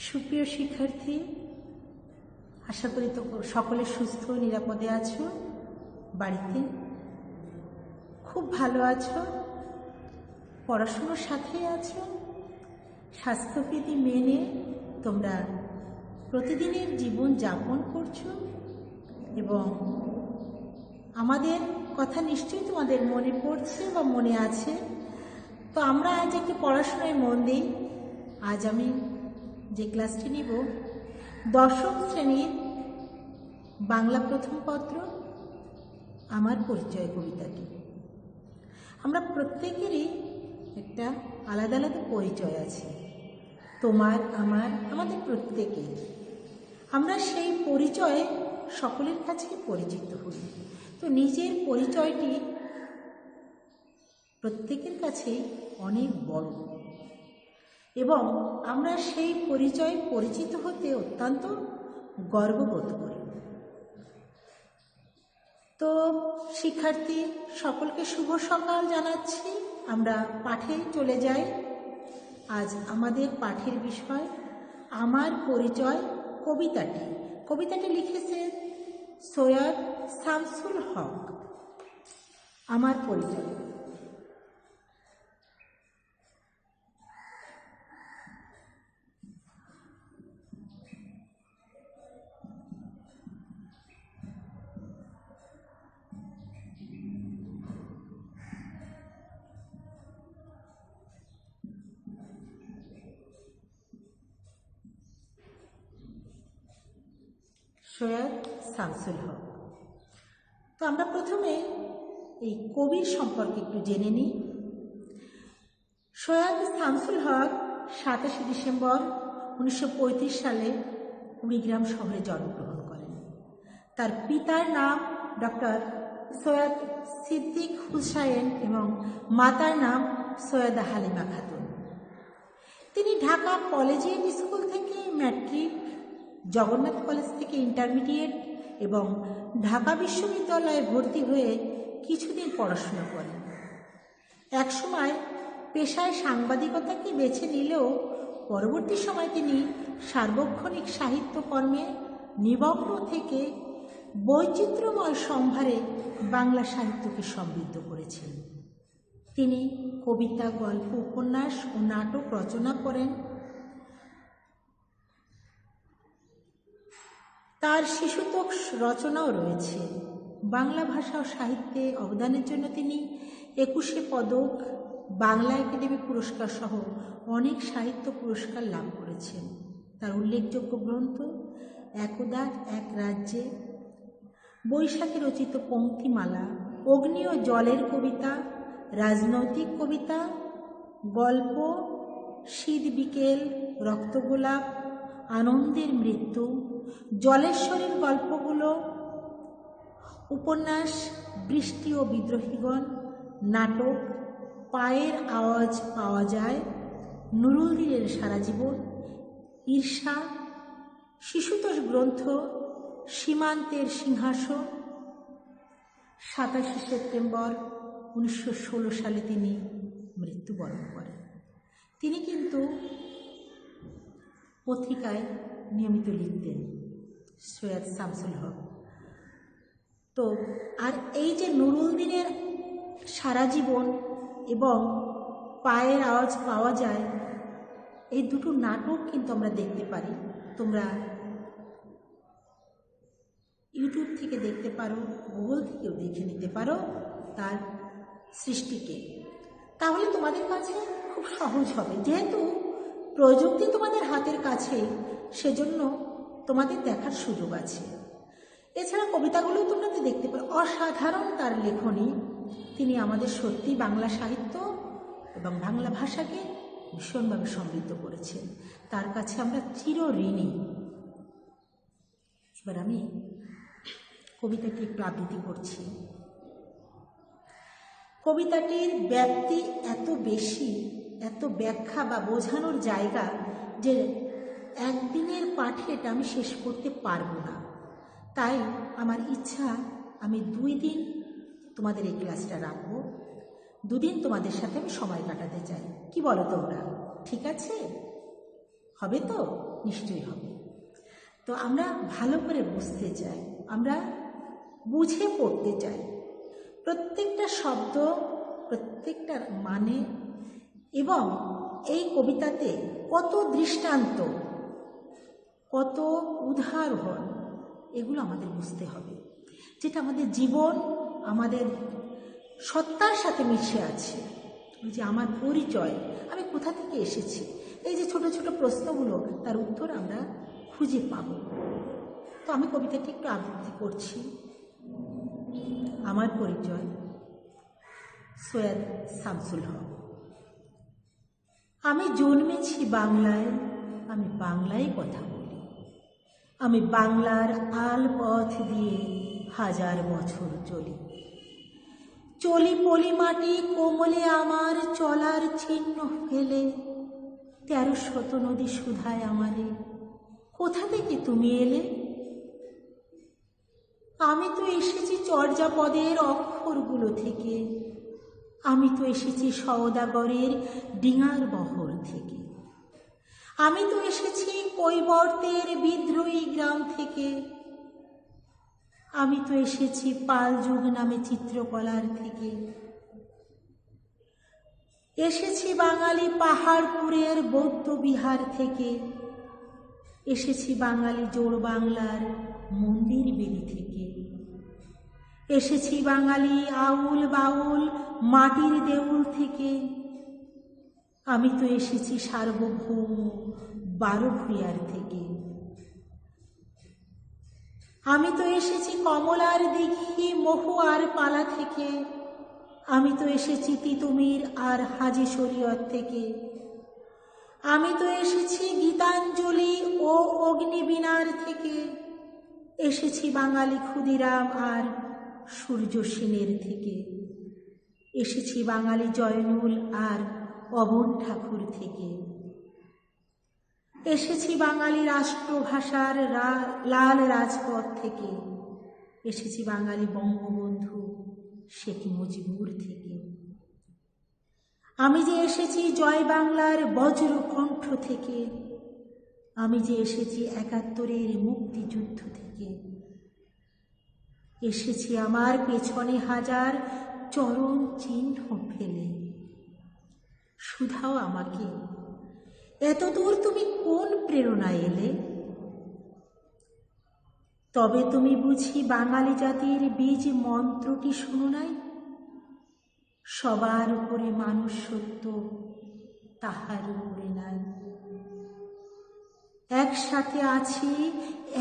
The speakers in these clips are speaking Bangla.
সুপ্রিয় শিক্ষার্থী, আশা করি তো সকলে সুস্থ নিরাপদে আছো, বাড়িতে খুব ভালো আছো, পড়াশুনোর সাথেই আছো, স্বাস্থ্যবিধি মেনে তোমরা প্রতিদিনের জীবন যাপন করছো এবং আমাদের কথা নিশ্চয়ই তোমাদের মনে পড়ছে বা মনে আছে। তো আমরা আজ একটু পড়াশোনায় মন দিই। আজ আমি যে ক্লাসটি নিব 10ম শ্রেণীর বাংলা প্রথম পত্র আমার পরিচয় কবিতাটি। আমরা প্রত্যেকেরই একটা আলাদা আলাদা পরিচয় আছে, তোমার আমার, আমাদের প্রত্যেকের। আমরা সেই পরিচয়ে সকলের কাছে পরিচিত হই। তো নিজের পরিচয়টি প্রত্যেকের কাছেই অনেক বড় এবং আমরা সেই পরিচয়ে পরিচিত হতে অত্যন্ত গর্ববোধ করি। তো শিক্ষার্থী সকলকে শুভ সকাল জানাচ্ছি। আমরা পাঠে চলে যাই। আজ আমাদের পাঠের বিষয় আমার পরিচয় কবিতাটি লিখেছেন সৈয়দ শামসুল হক। আমার পরিচয়। সৈয়দ শামসুল হক। তো আমরা প্রথমে এই কবির সম্পর্কে একটু জেনে নিই। সৈয়দ শামসুল হক 27 ডিসেম্বর 1935 সালে কুড়িগ্রাম শহরে জন্মগ্রহণ করেন। তার পিতার নাম ডক্টর সৈয়দ সিদ্দিক হুসাইন এবং মাতার নাম সৈয়দা হালিমা খাতুন। তিনি ঢাকা কলেজিয়েট স্কুল থেকে ম্যাট্রিক, জগন্নাথ কলেজ থেকে ইন্টারমিডিয়েট এবং ঢাকা বিশ্ববিদ্যালয়ে ভর্তি হয়ে কিছুদিন পড়াশোনা করেন। একসময় পেশায় সাংবাদিকতাকে বেছে নিলেও পরবর্তী সময় তিনি সার্বক্ষণিক সাহিত্যকর্মে নিমগ্ন থেকে বৈচিত্র্যময় সম্ভারে বাংলা সাহিত্যকে সমৃদ্ধ করেছেন। তিনি কবিতা, গল্প, উপন্যাস ও নাটক রচনা করেন। তার শিশুতোষ রচনাও রয়েছে। বাংলা ভাষা ও সাহিত্যে অবদানের জন্য তিনি 21 পদক, বাংলা একাডেমি পুরস্কার সহ অনেক সাহিত্য পুরস্কার লাভ করেছেন। তার উল্লেখযোগ্য গ্রন্থ একদা এক রাজ্যে, বৈশাখে রচিত পংক্তিমালা, অগ্নি ও জলের কবিতা, রাজনৈতিক কবিতা, গল্প শীত বিকেল, রক্তগোলাপ, আনন্দের মৃত্যু, জলেশ্বরীর গল্পগুলো, উপন্যাস বৃষ্টি ও বিদ্রোহীগণ, নাটক পায়ের আওয়াজ পাওয়া যায়, নুরুল দ্বীনের সারা জীবন, ঈর্ষা, শিশুতোষ গ্রন্থ সীমান্তের সিংহাসন। 27 সেপ্টেম্বর 1916 সালে তিনি মৃত্যুবরণ করেন। তিনি কিন্তু পত্রিকায় নিয়মিত লিখতেন, সৈয়দ শামসুল হক। তো আর এই যে নুরুল দ্বীনের সারা জীবন এবং পায়ের আওয়াজ পাওয়া যায়, এই দুটো নাটক কিন্তু আমরা দেখতে পারি। তোমরা ইউটিউব থেকে দেখতে পারো, গুগল থেকেও দেখে নিতে পারো তার সৃষ্টিকে। তাহলে তোমাদের কাছে খুব সহজ হবে, যেহেতু প্রযুক্তি তোমাদের হাতের কাছে, সেজন্য তোমাদের দেখার সুযোগ আছে। এছাড়া কবিতাগুলো তোমরা দেখতে পারো। অসাধারণ তার লেখনী। তিনি আমাদের সত্যি বাংলা সাহিত্য এবং বাংলা ভাষাকে ভীষণভাবে সমৃদ্ধ করেছেন। তার কাছে আমরা চিরঋণী। এবার আমি কবিতাটি একটু আবৃত্তি করছি। কবিতাটির ব্যাপ্তি এত বেশি, এত ব্যাখ্যা বা বোঝানোর জায়গা যে একদিনের পাঠে এটা আমি শেষ করতে পারবো না। তাই আমার ইচ্ছা আমি 2 দিন তোমাদের এই ক্লাসটা রাখবো। 2 দিন তোমাদের সাথে আমি সময় কাটাতে চাই। কি বলো তোমরা? ঠিক আছে? হবে তো? নিশ্চয়ই হবে। তো আমরা ভালো করে বুঝতে চাই, আমরা বুঝে পড়তে চাই প্রত্যেকটা শব্দ, প্রত্যেকটার মানে, এবং এই কবিতাতে কত দৃষ্টান্ত, কত উদাহরণ, এগুলো আমাদের বুঝতে হবে, যেটা আমাদের জীবন, আমাদের সত্তার সাথে মিশে আছে। যে আমার পরিচয়, আমি কোথা থেকে এসেছি, এই যে ছোট ছোট প্রশ্নগুলো, তার উত্তর আমরা খুঁজে পাব। তো আমি কবিতাটি একটু আবৃত্তি করছি। আমার পরিচয়, সৈয়দ শামসুল হক। আমি জন্মেছি বাংলায়, আমি বাংলায় কথা বলি। আমি বাংলার আল পথ দিয়ে হাজার বছর চলি। চলি পলি মাটি কোমলে আমার চলার চিহ্ন ফেলে। 1300 নদী সুধায় আমারে, কোথা থেকে তুমি এলে? আমি তো এসেছি চর্যাপদের অক্ষরগুলো থেকে। আমি তো এসেছি সওদাগরের ডিঙার বহর থেকে। আমি তো এসেছি কৈবর্তের বিদ্রোহী গ্রাম থেকে। আমি তো এসেছি পাল যুগ নামে চিত্রকলার থেকে। এসেছি বাঙালি পাহাড়পুরের বৌদ্ধ বিহার থেকে। এসেছি বাঙালি জোড় বাংলার মন্দির বেদি থেকে। এসেছি বাঙালি আউল বাউল মাটির দেউল থেকে। আমি তো এসেছি সার্বভৌম 12 ভূঁইয়ার থেকে। আমি তো এসেছি কমলার দিঘি মহুয়ার পালা থেকে। আমি তো এসেছি তিতুমির আর হাজি শরীয়ত থেকে। আমি তো এসেছি গীতাঞ্জলি ও অগ্নিবীণার থেকে। এসেছি বাঙালি ক্ষুদিরাম আর সূর্য সেনের থেকে। এসেছি বাঙালি জয়নুল আর অবন ঠাকুর থেকে। এসেছি বাঙালি রাষ্ট্রভাষার লাল রাজপথ থেকে। এসেছি বাঙালি বঙ্গবন্ধু শেখ মুজিবুর থেকে। আমি যে এসেছি জয় বাংলার বজ্রকণ্ঠ থেকে। আমি যে এসেছি 71-এর মুক্তিযুদ্ধ থেকে। এসেছি আমার পেছনে হাজার চরণ চিহ্ন ফেলে। শুধাও আমাকে, এতদূর তুমি কোন প্রেরণায় এলে? তবে তুমি বুঝি বাঙালি জাতির বীজ মন্ত্রটি শুনো নাই? সবার উপরে মানুষ সত্য, তাহার উপরে নাই। একসাথে আছি,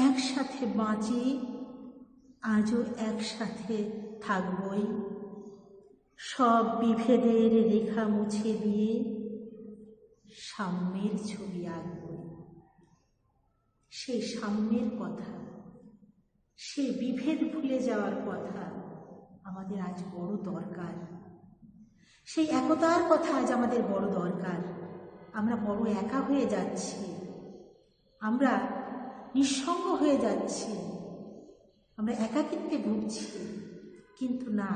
একসাথে বাঁচি, আজও একসাথে থাকবই। সব বিভেদের রেখা মুছে দিয়ে সাম্যের ছবি আঁকবই। সেই সাম্যের কথা, সেই বিভেদ ভুলে যাওয়ার কথা আমাদের আজ বড় দরকার। সেই একতার কথা আজ আমাদের বড় দরকার। আমরা বড় একা হয়ে যাচ্ছি, আমরা নিঃসঙ্গ হয়ে যাচ্ছি, আমরা একাকিত্বে ভুগছি। কিন্তু না,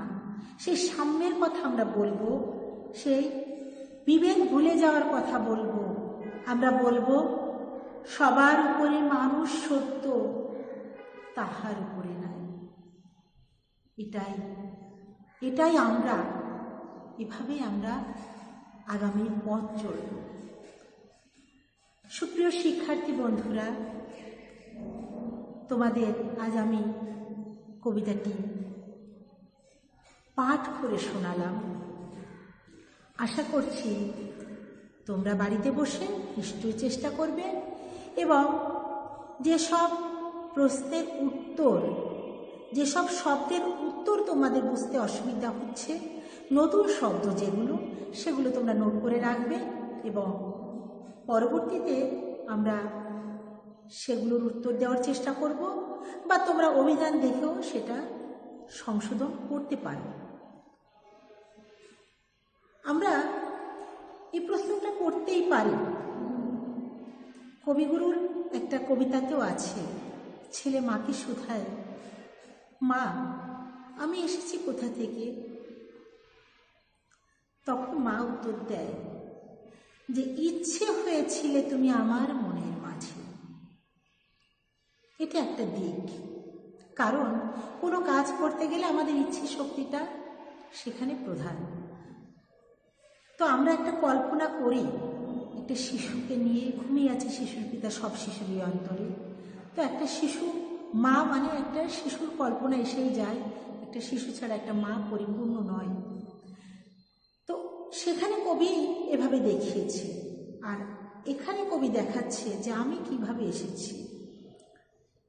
সেই সাম্যের কথা আমরা বলবো, সেই বিভেদ ভুলে যাওয়ার কথা বলবো। আমরা বলবো সবার উপরে মানুষ সত্য, তাহার উপরে নাই। এটাই আমরা, এভাবেই আমরা আগামী পথ চলব। সুপ্রিয় শিক্ষার্থী বন্ধুরা, তোমাদের আজ আমি কবিতাটি পাঠ করে শোনালাম। আশা করছি তোমরা বাড়িতে বসে নিশ্চয়ই চেষ্টা করবে এবং যেসব প্রশ্নের উত্তর, যেসব শব্দের উত্তর তোমাদের বুঝতে অসুবিধা হচ্ছে, নতুন শব্দ যেগুলো, সেগুলো তোমরা নোট করে রাখবে এবং পরবর্তীতে আমরা সেগুলোর উত্তর দেওয়ার চেষ্টা করব, বা তোমরা অভিধান দেখেও সেটা সংশোধন করতে পারো। আমরা এই প্রশ্নটা করতেই পারি। কবিগুরুর একটা কবিতাতেও আছে, ছেলে মাকে শুধায়, মা আমি এসেছি কোথা থেকে? তখন মা উত্তর দেয় যে ইচ্ছে হয়েছিলে তুমি আমার মনের মাঝে। এটা একটা দিক। কারণ কোনো কাজ করতে গেলে আমাদের ইচ্ছে শক্তিটা সেখানে প্রধান। তো আমরা একটা কল্পনা করি, একটা শিশুকে নিয়ে ঘুমিয়ে আছে শিশুর পিতা, সব শিশুরই অন্তরে। তো একটা শিশু, মা মানে একটা শিশুর কল্পনা এসেই যায়, একটা শিশু ছাড়া একটা মা পরিপূর্ণ নয়। তো সেখানে কবি এভাবে দেখিয়েছে, আর এখানে কবি দেখাচ্ছে যে আমি কিভাবে এসেছি।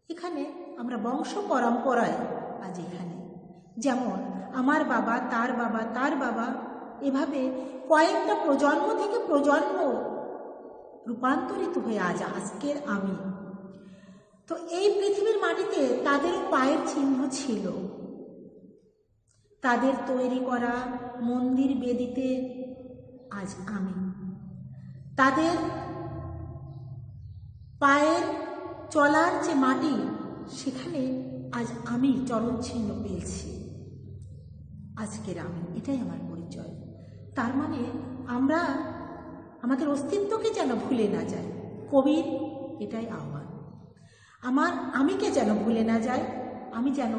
এখানে আমরা বংশ পরম্পরায় আজ এখানে, যেমন আমার বাবা, তার বাবা, তার বাবা, এভাবে কয়েকটা প্রজন্ম থেকে প্রজন্ম রূপান্তরিত হয়ে আজ আজকের আমি। তো এই পৃথিবীর মাটিতে তাদেরও পায়ের চিহ্ন ছিল, তাদের তৈরি করা মন্দির বেদিতে আজ আমি, তাদের পায়ের চলার যে মাটি সেখানে আজ আমি চরণ চিহ্ন পেয়েছি। আজকের আমি, এটাই আমার পরিচয়। তার মানে আমরা আমাদের অস্তিত্বকে যেন ভুলে না যাই, কবির এটাই আহ্বান। আমার আমিকে যেন ভুলে না যাই, আমি যেন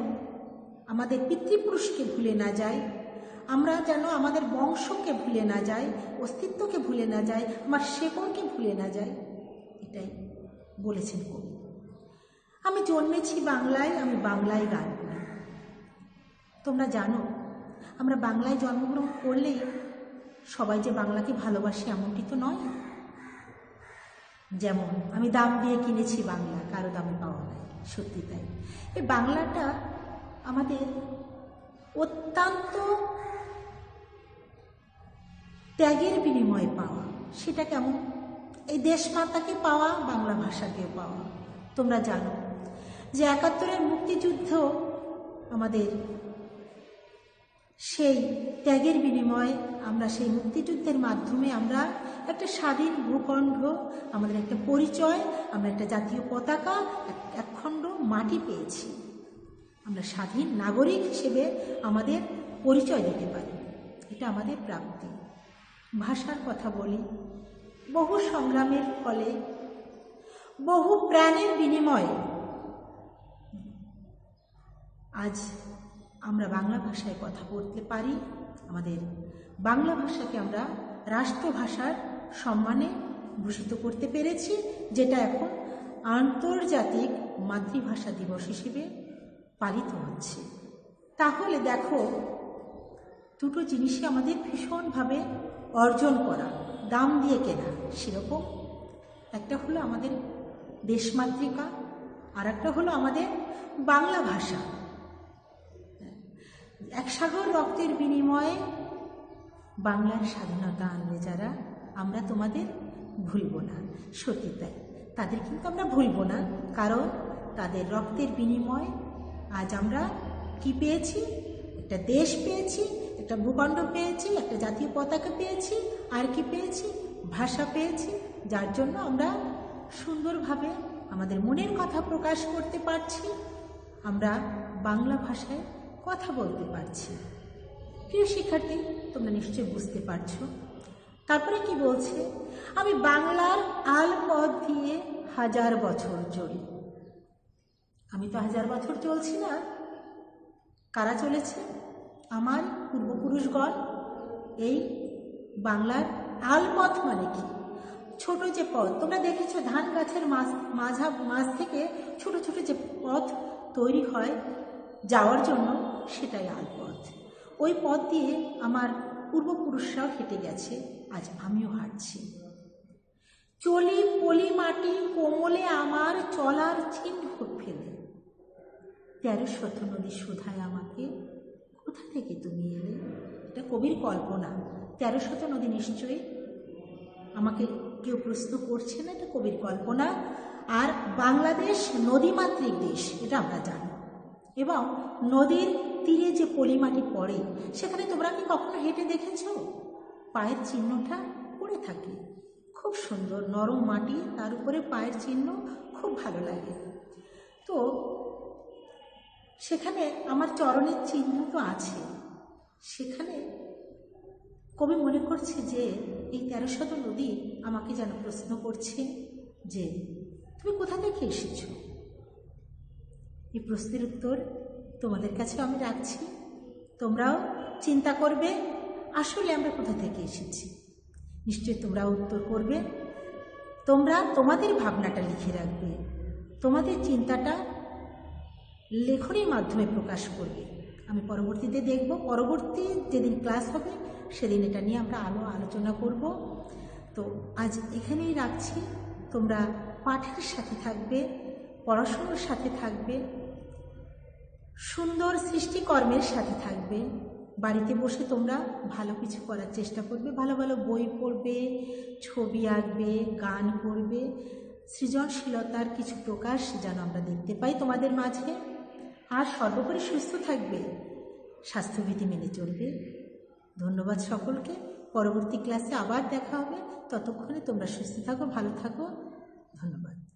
আমাদের পিতৃপুরুষকে ভুলে না যাই, আমরা যেন আমাদের বংশকে ভুলে না যাই, অস্তিত্বকে ভুলে না যাই, আমার শেকড়কে ভুলে না যাই, এটাই বলেছেন কবি। আমি জন্মেছি বাংলায়, আমি বাংলায় গান করি। তোমরা জানো আমরা বাংলায় জন্মগ্রহণ করলেই সবাই যে বাংলাকে ভালোবাসে এমনটি তো নয়। যেমন আমি দাম দিয়ে কিনেছি বাংলা, কারো দামে পাওয়া নাই, সত্যি তাই। এই বাংলাটা আমাদের অত্যন্ত ত্যাগের বিনিময়ে পাওয়া। সেটা কেমন? এই দেশমাতাকে পাওয়া, বাংলা ভাষাকে পাওয়া। তোমরা জানো যে ৭১-এর মুক্তিযুদ্ধ আমাদের সেই ত্যাগের বিনিময়ে, আমরা সেই মুক্তিযুদ্ধের মাধ্যমে আমরা একটা স্বাধীন ভূখণ্ড, আমাদের একটা পরিচয়, আমরা একটা জাতীয় পতাকা, একখণ্ড মাটি পেয়েছি। আমরা স্বাধীন নাগরিক হিসেবে আমাদের পরিচয় দিতে পারি, এটা আমাদের প্রাপ্তি। ভাষার কথা বলি, বহু সংগ্রামের ফলে, বহু প্রাণের বিনিময়ে আজ আমরা বাংলা ভাষায় কথা বলতে পারি। আমাদের বাংলা ভাষাকে আমরা রাষ্ট্রভাষার সম্মানে ভূষিত করতে পেরেছি, যেটা এখন আন্তর্জাতিক মাতৃভাষা দিবস হিসেবে পালিত হচ্ছে। তাহলে দেখো, দুটো জিনিসই আমাদের ভীষণভাবে অর্জন করা, দাম দিয়ে কেনা। সেরকম একটা হলো আমাদের দেশমাতৃকা, আর একটা হলো আমাদের বাংলা ভাষা। এক সাগর রক্তের বিনিময়ে বাংলার স্বাধীনতা আনলে যারা, আমরা তোমাদের ভুলব না। সত্যি তাই, তাদের কিন্তু আমরা ভুলব না, কারণ তাদের রক্তের বিনিময়ে আজ আমরা কি পেয়েছি? একটা দেশ পেয়েছি, একটা ভূখণ্ড পেয়েছি, একটা জাতীয় পতাকা পেয়েছি, আর কি পেয়েছি? ভাষা পেয়েছি, যার জন্য আমরা সুন্দরভাবে আমাদের মনের কথা প্রকাশ করতে পারছি, আমরা বাংলা ভাষায় কথা বলতে পারছি। প্রিয় শিক্ষার্থী, তোমরা নিশ্চয়ই বুঝতে পারছো। তারপরে কি বলছে? আমি বাংলার আল পথ দিয়ে 1000 বছর চলি। আমি তো 1000 বছর চলছি না, কারা চলেছে? আমার পূর্বপুরুষগণ। এই বাংলার আল পথ মানে কি? ছোট যে পথ তোমরা দেখেছো, ধান গাছের মাঝ থেকে ছোট ছোট যে পথ তৈরি হয় যাওয়ার জন্য, সেটাই আল পথ। ওই পথ দিয়ে আমার পূর্বপুরুষরাও হেঁটে গেছে, আজ আমিও হাঁটছি। চলি পলি মাটি কোমলে আমার চলার চিহ্ন ফেলে, 13শত নদী শুধায় আমাকে, কোথা থেকে তুমি এলে? এটা কবির কল্পনা। 13শত নদী নিশ্চয়ই আমাকে কেউ প্রশ্ন করছে না, এটা কবির কল্পনা। আর বাংলাদেশ নদীমাতৃক দেশ, এটা আমরা জানি। এবং নদীর তীরে যে পলিমাটি পড়ে, সেখানে তোমরা কি কখনো হেঁটে দেখেছ? পায়ের চিহ্নটা পড়ে থাকে, খুব সুন্দর নরম মাটি, তার উপরে পায়ের চিহ্ন, খুব ভালো লাগে। তো সেখানে আমার চরণের চিহ্ন তো আছে। সেখানে কবি মনে করছে যে এই 13শত নদী আমাকে যেন প্রশ্ন করছে যে তুমি কোথা থেকে এসেছ? এই প্রশ্নের উত্তর তোমাদের কাছেও আমি রাখছি। তোমরাও চিন্তা করবে আসলে আমরা কোথা থেকে এসেছি। নিশ্চয়ই তোমরাও উত্তর করবে। তোমরা তোমাদের ভাবনাটা লিখে রাখবে, তোমাদের চিন্তাটা লেখনীর মাধ্যমে প্রকাশ করবে। আমি পরবর্তীতে দেখব, পরবর্তী যেদিন ক্লাস হবে সেদিন এটা নিয়ে আমরা আলোচনা করব। তো আজ এখানেই রাখছি। তোমরা পাঠের সাথে থাকবে, পড়াশোনার সাথে থাকবে, সুন্দর সৃষ্টিকর্মের সাথে থাকবে। বাড়িতে বসে তোমরা ভালো কিছু করার চেষ্টা করবে, ভালো ভালো বই পড়বে, ছবি আঁকবে, গান করবে। সৃজনশীলতার কিছু প্রকাশ যেন আমরা দেখতে পাই তোমাদের মাঝে। আর সর্বোপরি সুস্থ থাকবে, স্বাস্থ্যবিধি মেনে চলবে। ধন্যবাদ সকলকে। পরবর্তী ক্লাসে আবার দেখা হবে। ততক্ষণে তোমরা সুস্থ থাকো, ভালো থাকো। ধন্যবাদ।